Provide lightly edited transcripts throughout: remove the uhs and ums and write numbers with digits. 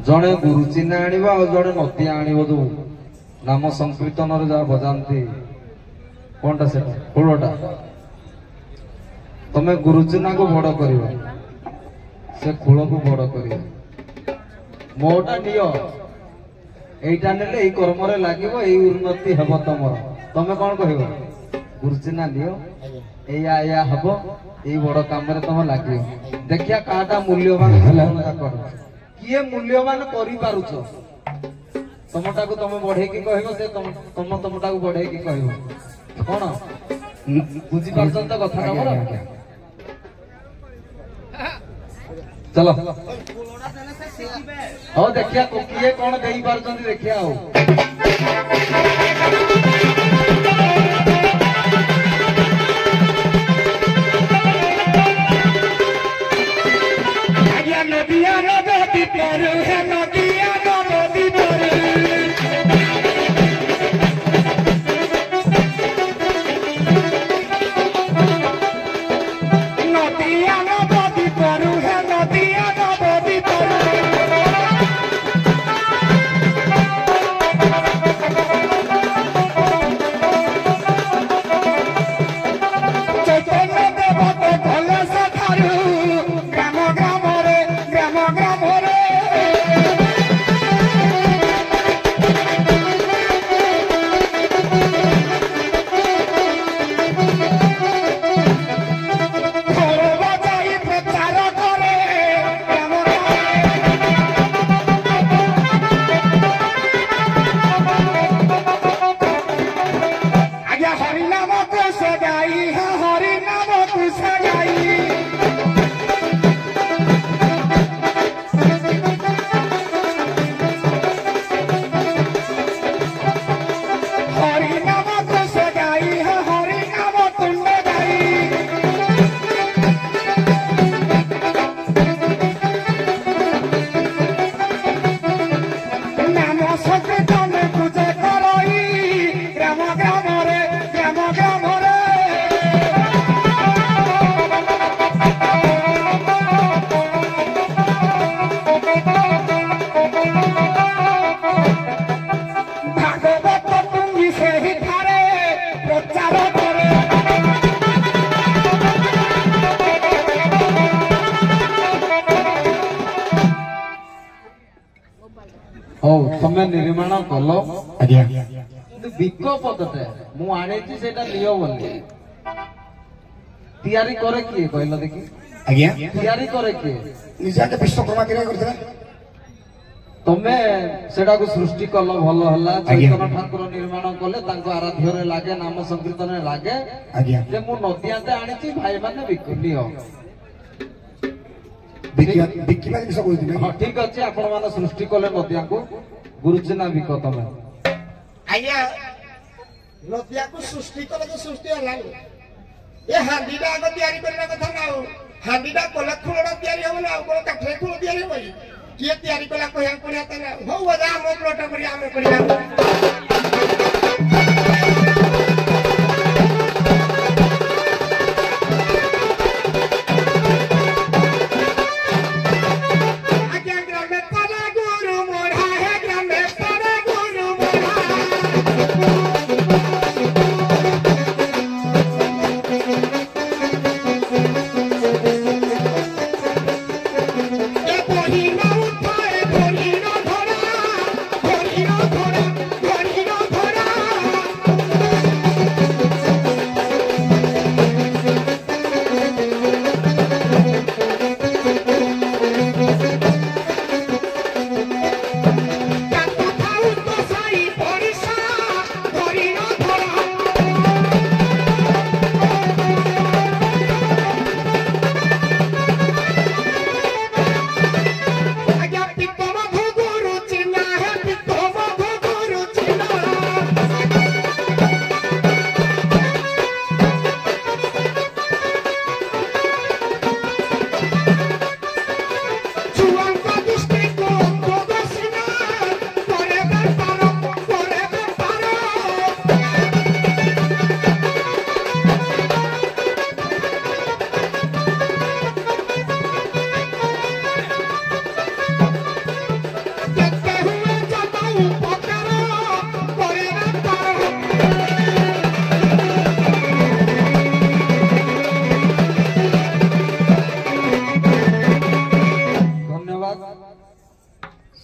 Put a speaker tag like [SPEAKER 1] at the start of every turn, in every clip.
[SPEAKER 1] जड़े गुरुचिन्ह आनिबा और जड़े नतिया आनिबो जो नाम संकीर्तन रे जा बजांती कोनटा से फुलटा तमे गुरुचिन्ह को बड़ करिवो से खुल को बड़ करिवो मोटा नियो एटा नेले एई कर्म रे लागिवो एई उन्नति हेबो तमर तमे कोन कहिवो गुरुचिन्ह लियो एया एया हबो एई बड़ काम रे तम लागिवो देखिया काटा मूल्यवान होला कर किए मूल्यवान करि पारुछो तमटा को तमे बढ़े की कहबो से तमटा को बढ़े की कहबो कोन बुझी परछन त कथा तमर चलो हो देखिया किए कोन देई पारुछन देखिया हो समय निर्माण कल विकल्पते मु आने सेटा लियो बोली तैयारी करे किए कहला देखि आज्ञा तैयारी करे किए
[SPEAKER 2] निजा के विश्वकर्मा के करथले
[SPEAKER 1] तमे सेटा को सृष्टि कल भलो हल्ला चैतन्य ठाकुर निर्माण कले तांको आराध्य रे लागे नाम संकीर्तन रे लागे
[SPEAKER 2] आज्ञा
[SPEAKER 1] जे मु नदियाते आनी भाई माने लियो
[SPEAKER 2] बिकिबा जिस को दिने
[SPEAKER 1] हां ठीक अछि आपण माने सृष्टि कले नदिया को गुरुचिन्ह विक तमे
[SPEAKER 2] आज्ञा नदिया को सृष्टि कले तो सृष्टि हला ए हांडीडा आग तयारी करना कथा ना हांडीडा कोला खुलडा तयारी हो ना को काठे खुल तयारी हो किए तयारी कला कहया पड़िया त हो वजा मो प्लॉट करिया हम करिया
[SPEAKER 3] Corino,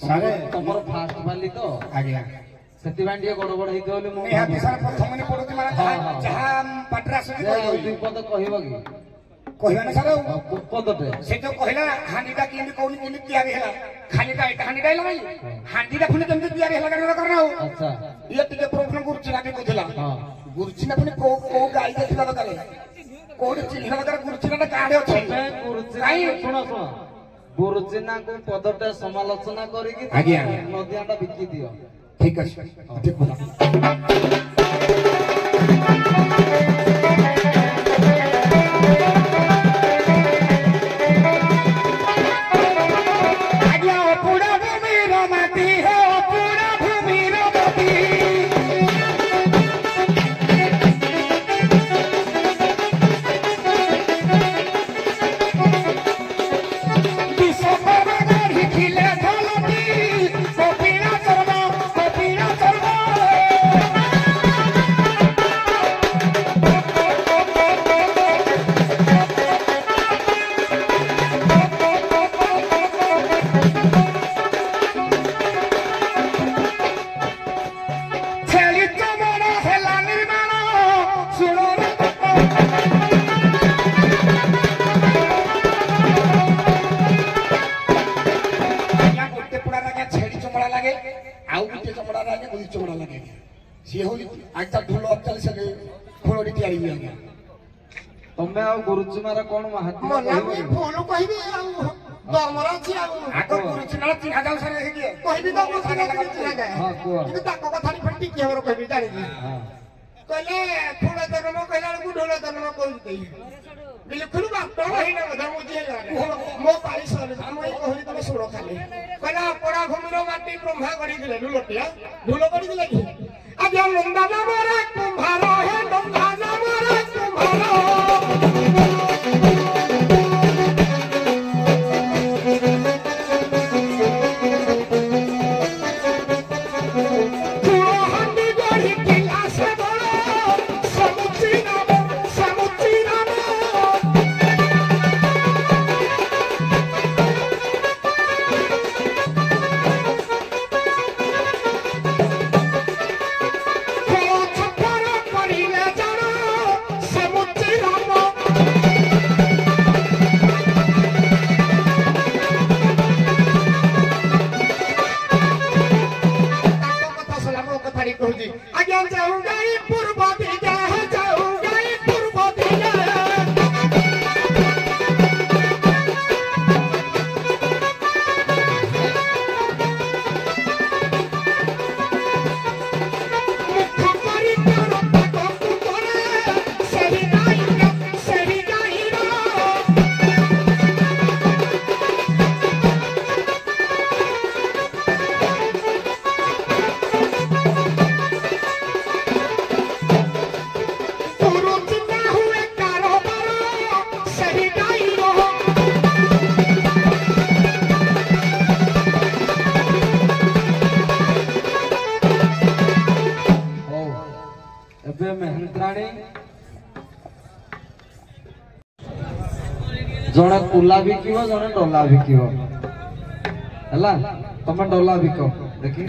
[SPEAKER 3] ସାରେ
[SPEAKER 1] ତମର ଫାଷ୍ଟ ବାଲି ତ
[SPEAKER 3] ଆଜ୍ଞା
[SPEAKER 1] ସେଥିପାଇଁ ଟିକେ ଗଡବଡ ହେଇଥିବ ବୋଲି ମୁଁ
[SPEAKER 3] ନିହାତି ସାର୍ ପ୍ରଥମେ ପଡୁଛି ମାନେ ଯାହା ପାଟିରେ ଆସୁଛି
[SPEAKER 1] ଦୁଇ ପଦ କହିବ କି
[SPEAKER 3] କହିବା ନା ସାର୍
[SPEAKER 1] ପଦଟେ
[SPEAKER 3] ସେ ଯୋଉ କହିଲା ହାଣ୍ଡିଟା କେମିତି କହୁନି କେମିତି ତିଆରି ହେଲା ଖାଲିଟା ଏଇଟା ହାଣ୍ଡିଟା ହେଲା ଭାଇ ହାଣ୍ଡିଟା ପୁଣି କେମିତି ତିଆରି ହେଲା କାରଣ ଆଉ
[SPEAKER 1] ଆଚ୍ଛା
[SPEAKER 3] ଇଏ ଟିକେ ପ୍ରଶ୍ନ ଗୁରୁଚିନା ବି କହୁଥିଲା
[SPEAKER 1] ହଁ
[SPEAKER 3] ଗୁରୁଚିନା ପୁଣି କୋଉ ଗାଈ ଥିବା ଦରକାର କୋଉଠି ଚିହ୍ନିବା ଦରକାର ଗୁରୁଚିନାଟା କାହାଡେ ଅଛି
[SPEAKER 1] ଶୁଣ ଶୁଣ ଗୁରୁଚିନାକୁ ପଦଟେ ସମାଲୋଚନା କରିକି
[SPEAKER 3] ଆଜ୍ଞା
[SPEAKER 1] ନଦିଆଟା ବିକି ଦିଅ
[SPEAKER 3] ଠିକ ଅଛି ଠିକ କଥା
[SPEAKER 1] ତମେ ଆଉ ଗୁରୁଚିମାର କଣ ମାହାତ୍ମ୍ୟ
[SPEAKER 2] ଫୋନ କହିବି ଆଉ ଦମର ଅଛି ଆଉ
[SPEAKER 3] ଆଗ ଗୁରୁଚିନାର ଚିହ୍ନା ଯାଉ ସାର୍
[SPEAKER 2] କହିବି ତ କିନ୍ତୁ ତାଙ୍କ କଥା ଟିକେ ଆମର କହିବି ଜାଣିବି କହିଲେ ଫୁଲ ଜନ୍ମ କହିଲା ବେଳକୁ ଢୋଲ ଜନ୍ମ କହୁଛି ବିଲକୁଲ ବାଟ ହେଇନା କଥା ମୋ ପାଳି ସରିଲା ମୁଁ ଏଇ କହିଲି ତମେ ଶୁଣ ଖାଲି କହିଲା ପଡା ଭୂମିର ମାଟି ବ୍ରହ୍ମା କରିଥିଲେ ଢୋଲଟିଆ ଢୋଲ କରିଥିଲେ କି ଆଜ୍ଞା ନନ୍ଦା ନାମରେ କୁମ୍ଭାର ହେ ନନ୍ଦା ନାମରେ କୁମ୍ଭାର
[SPEAKER 1] ଜଣେ କୁଲା ବିକିବ ଜଣେ ଡଲା ବିକିବ ହେଲା ତମେ ଡଲା ବିକ ଦେଖି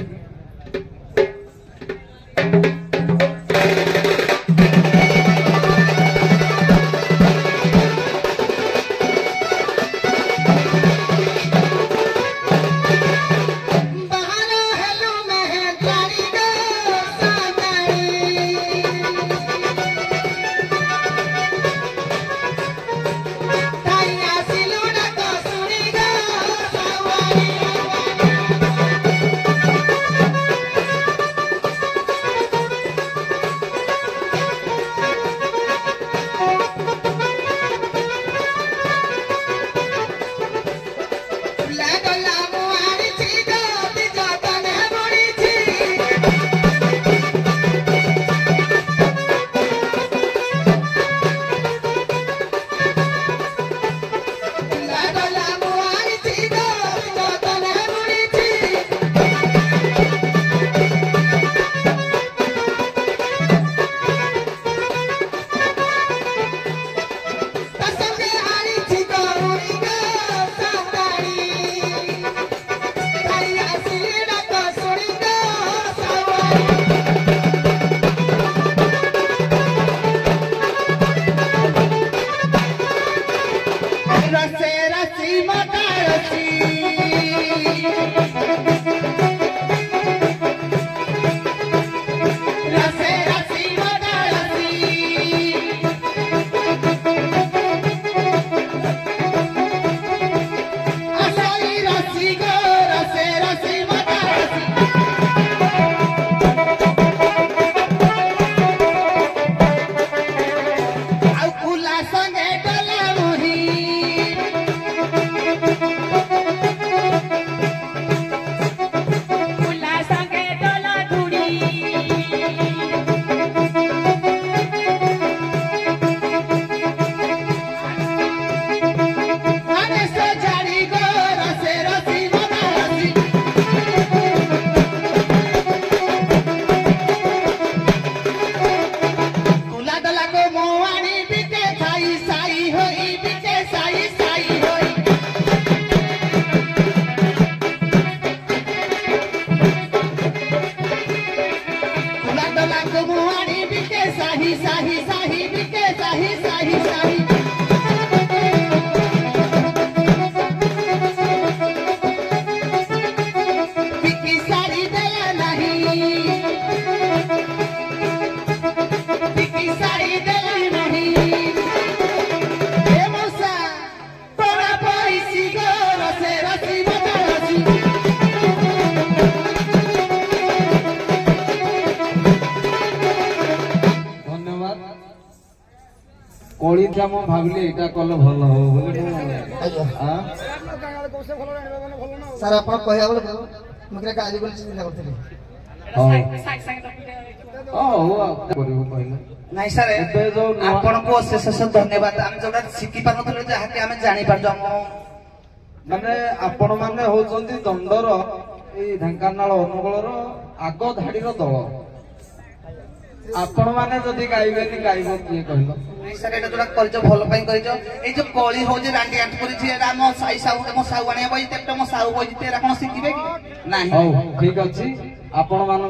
[SPEAKER 4] ମିଶାଇ ଦେଲି ନାହିଁ ଏ ମଉସା ତୋରା ପଇସି ଗୋର ସେ ରସି ବଦଳସି
[SPEAKER 1] ଧନ୍ୟବାଦ କଳିଟା ମୁଁ ଭାବିଲି ଏଇଟା କଲେ ଭଲ ହବ ବୋଲି ମୁଁ ଆଁ?
[SPEAKER 4] ସାର୍ ଆପଣ କହିବା ବେଳକୁ ମୁଁ କିରା ଗାଳି ବୋଲି ଚିନ୍ତା କରୁଥିଲି
[SPEAKER 1] ହଉ ହଉ ଆଉ କରିବୁ କହିଲେ
[SPEAKER 3] ନାଇଁ ସାର୍
[SPEAKER 1] ଏବେ ଯୋଉ ନୂଆ-
[SPEAKER 3] ଆପଣଙ୍କୁ ଅଶେଷ ଅଶେଷ ଧନ୍ୟବାଦ ଆମେ ଯୋଉଟା ଶିଖି ପାରୁନଥିଲୁ ଯାହାକି ଆମେ ଜାଣିପାରୁଛୁ ଆମ
[SPEAKER 1] ମାନେ ଆପଣ ମାନେ ହଉଛନ୍ତି ଦଣ୍ଡର ଏଇ ଢେଙ୍କାନାଳ ଅନୁଗୁଳର ଆଗ ଧାଡିର ଦଳ ଆପଣ ମାନେ ଯଦି ଗାଇବେନି ଗାଇବ କିଏ କହିଲ
[SPEAKER 3] ନାଇଁ ସାର୍ ଏଇଟା ଯୋଉଟା କରିଛ ଭଲ ପାଇଁ କରିଛ ଏଇ ଯୋଉ କଳି ହଉଛି ରାଣ୍ଡି ଆଣ୍ଟ କରିଛି ଏଇଟା ଆମ ସାଇ ସାହୁ ମୋ ସାହୁ ଆଣିବା ବଇତେ ମୋ ସାହୁ ବଇତେ ଏରା କଣ ଶିଖିବେ କି ନାହିଁ
[SPEAKER 1] ହଉ ଠିକ ଅଛି ଆପଣ ମାନ